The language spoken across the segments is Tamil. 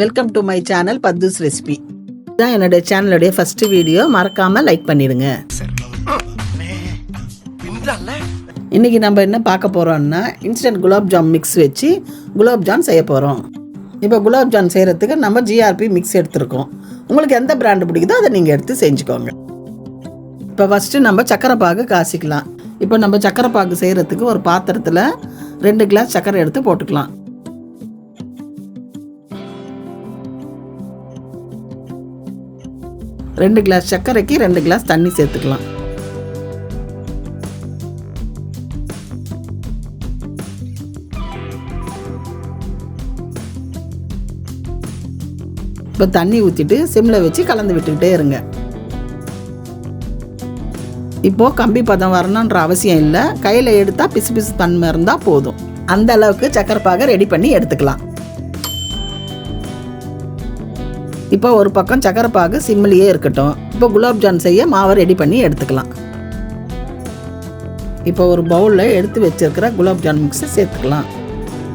வெல்கம் டு மை சேனல் பத்துஸ் ரெசிபி. இதுதான் என்னுடைய சேனலுடைய ஃபர்ஸ்ட் வீடியோ. மறக்காமல் லைக் பண்ணிடுங்க. இன்றைக்கி நம்ம என்ன பார்க்க போகிறோம்னா இன்ஸ்டன்ட் குலாப்ஜாம் மிக்ஸ் வச்சு குலாப்ஜாம் செய்ய போகிறோம். இப்போ குலாப்ஜாம் செய்கிறதுக்கு நம்ம ஜிஆர்பி மிக்ஸ் எடுத்துருக்கோம். உங்களுக்கு எந்த பிராண்டு பிடிக்குதோ அதை நீங்கள் எடுத்து செஞ்சுக்கோங்க. இப்போ ஃபஸ்ட்டு நம்ம சக்கரை பாகு காய்ச்சிக்கலாம். இப்போ நம்ம சக்கரை பாகு செய்கிறதுக்கு ஒரு பாத்திரத்தில் 2 கிளாஸ் சக்கரை எடுத்து போட்டுக்கலாம். ரெண்டு கிளாஸ் சர்க்கரைக்கு 2 கிளாஸ் தண்ணி சேர்த்துக்கலாம். இப்போ தண்ணி ஊற்றிட்டு சிம்மில் வச்சு கலந்து விட்டுக்கிட்டே இருங்க. இப்போது கம்பி பதம் வரணுன்ற அவசியம் இல்லை. கையில் எடுத்தால் பிசு பிசு தன்மை இருந்தால் போதும். அந்த அளவுக்கு சக்கரை பாகை ரெடி பண்ணி எடுத்துக்கலாம். இப்போ ஒரு பக்கம் சக்கரை பாகு சிம்மிலேயே இருக்கட்டும். இப்போ குலாப்ஜாம் செய்ய மாவை ரெடி பண்ணி எடுத்துக்கலாம். இப்போ ஒரு பவுலில் எடுத்து வச்சிருக்கிற குலாப்ஜாம் மிக்ஸை சேர்த்துக்கலாம்.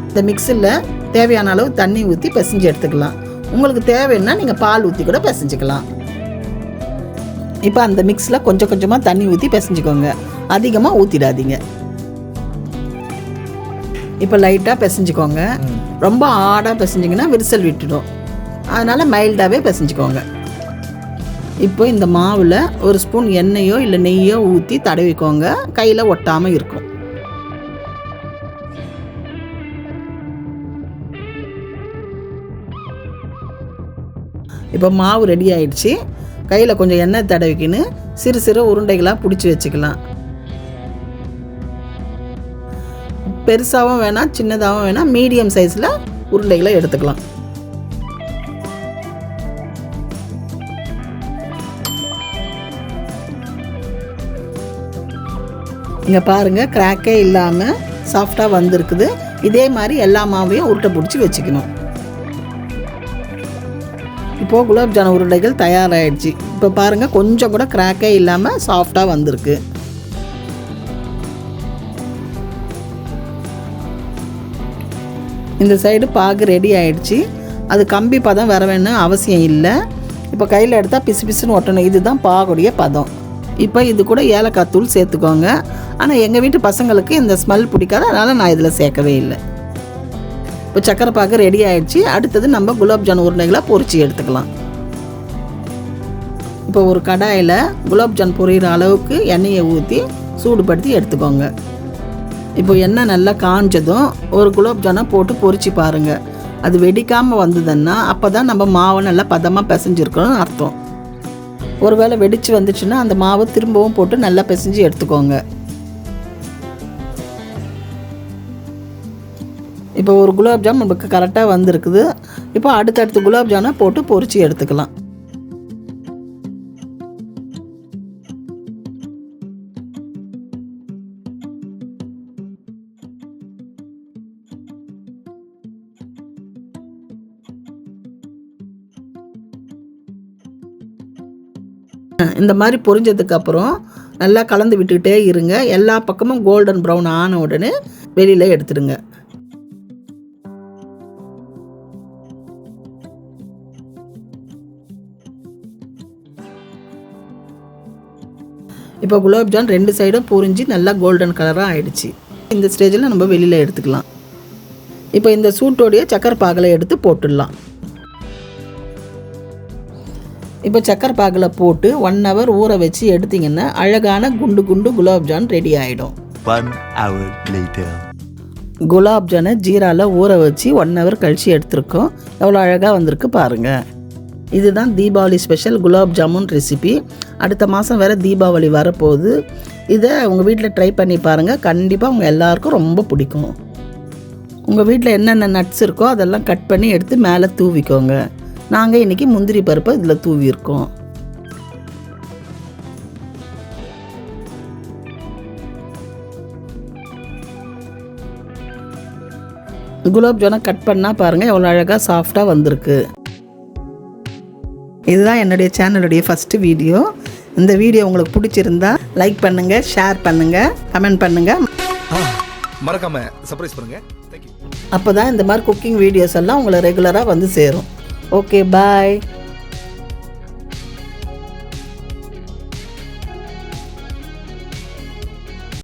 இந்த மிக்ஸில் தேவையான அளவு தண்ணி ஊற்றி பிசைஞ்சு எடுத்துக்கலாம். உங்களுக்கு தேவைன்னா நீங்கள் பால் ஊற்றி கூட பிசைஞ்சிக்கலாம். இப்போ அந்த மிக்ஸில் கொஞ்சம் கொஞ்சமாக தண்ணி ஊற்றி பிசைஞ்சிக்கோங்க. அதிகமாக ஊற்றிடாதீங்க. இப்போ லைட்டாக பிசைஞ்சிக்கோங்க. ரொம்ப ஆடாக பிசைஞ்சிங்கன்னா விரிசல் விட்டுடும். அதனால் மைல்டாகவே பிசைஞ்சிக்கோங்க. இப்போ இந்த மாவில் ஒரு ஸ்பூன் எண்ணெயோ இல்லை நெய்யோ ஊற்றி தடவிக்கோங்க. கையில் ஒட்டாமல் இருக்கும். இப்போ மாவு ரெடி ஆயிடுச்சு. கையில் கொஞ்சம் எண்ணெய் தடவிக்கின்னு சிறு சிறு உருண்டைகளாக பிடிச்சி வச்சுக்கலாம். பெருசாகவும் வேணாம், சின்னதாகவும் வேணாம், மீடியம் சைஸில் உருண்டைகளை எடுத்துக்கலாம். இங்கே பாருங்கள், கிராக்கே இல்லாமல் சாஃப்டாக வந்திருக்குது. இதே மாதிரி எல்லா மாவையும் உருட்டை பிடிச்சி வச்சுக்கணும். இப்போது குலாப்ஜாம் உருண்டைகள் தயாராகிடுச்சு. இப்போ பாருங்கள், கொஞ்சம் கூட கிராக்கே இல்லாமல் சாஃப்டாக வந்திருக்கு. இந்த சைடு பாகு ரெடி ஆகிடுச்சு. அது கம்பி பதம் வர வேணும் அவசியம் இல்லை. இப்போ கையில் எடுத்தால் பிசு பிசுன்னு ஒட்டணும். இதுதான் பாகுடைய பதம். இப்போ இது கூட ஏலக்காய் தூள் சேர்த்துக்கோங்க. ஆனால் எங்கள் வீட்டு பசங்களுக்கு இந்த ஸ்மெல் பிடிக்காது, அதனால் நான் இதில் சேர்க்கவே இல்லை. இப்போ சக்கரை பாகு ரெடி ஆகிடுச்சு. அடுத்தது நம்ம குலாப்ஜாம் உருண்டைகளை பொரிச்சு எடுத்துக்கலாம். இப்போ ஒரு கடாயில் குலாப்ஜாம் பொரியிற அளவுக்கு எண்ணெயை ஊற்றி சூடுபடுத்தி எடுத்துக்கோங்க. இப்போ எண்ணெய் நல்லா காஞ்சதும் ஒரு குலாப்ஜானை போட்டு பொரிச்சு பாருங்கள். அது வெடிக்காமல் வந்ததுன்னா அப்போ தான் நம்ம மாவை நல்லா பதமாக பிசைஞ்சிருக்கணும்னு அர்த்தம். ஒருவேளை வெடித்து வந்துச்சுன்னா அந்த மாவை திரும்பவும் போட்டு நல்லா பிசைஞ்சு எடுத்துக்கோங்க. இப்போ ஒரு குலாப்ஜாம் நமக்கு கரெக்டாக வந்திருக்குது. இப்போ அடுத்தடுத்து குலாப்ஜாமை போட்டு பொரிச்சு எடுத்துக்கலாம். இந்த மாதிரி பொரிஞ்சதுக்கப்புறம் நல்லா கலந்து விட்டுக்கிட்டே இருங்க. எல்லா பக்கமும் கோல்டன் ப்ரௌன் ஆன உடனே வெளியில் எடுத்துடுங்க. இப்போ குலாப்ஜாம் 2 சைடும் பொரிஞ்சு நல்லா கோல்டன் கலராக ஆகிடுச்சு. இந்த ஸ்டேஜில் நம்ம வெளியில் எடுத்துக்கலாம். இப்போ இந்த சூட்டோடைய சக்கரை பாகில் எடுத்து போட்டுடலாம். இப்போ சக்கரை பாகில் போட்டு 1 hour ஊற வச்சு எடுத்திங்கன்னா அழகான குண்டு குண்டு குலாப்ஜாம் ரெடி ஆகிடும். 1 hour later. குலாப்ஜானை ஜீராவில் ஊற வச்சு 1 hour கழித்து எடுத்துருக்கோம். எவ்வளோ அழகாக வந்திருக்கு பாருங்கள். இதுதான் தீபாவளி ஸ்பெஷல் குலாப் ஜாமுன் ரெசிபி. அடுத்த மாதம் வேறு தீபாவளி வரப்போகுது. இதை உங்கள் வீட்டில் ட்ரை பண்ணி பாருங்கள். கண்டிப்பாக உங்கள் எல்லாருக்கும் ரொம்ப பிடிக்கும். உங்கள் வீட்டில் என்னென்ன நட்ஸ் இருக்கோ அதெல்லாம் கட் பண்ணி எடுத்து மேலே தூவிக்கோங்க. நாங்கள் இன்றைக்கி முந்திரி பருப்பை இதில் தூவியிருக்கோம். குலாப்ஜானை கட் பண்ணால் பாருங்கள் எவ்வளோ அழகாக சாஃப்டாக வந்திருக்கு. இதுதான் என்னுடைய சேனலுடைய ஃபஸ்ட்டு வீடியோ. இந்த வீடியோ உங்களுக்கு பிடிச்சிருந்தா லைக் பண்ணுங்கள், ஷேர் பண்ணுங்கள், கமெண்ட் பண்ணுங்கள். மறக்காம சர்ப்ரைஸ் பண்ணுங்க. Thank you. அப்போ தான் இந்த மாதிரி குக்கிங் வீடியோஸ் எல்லாம் உங்களை ரெகுலராக வந்து சேரும். Okay bye.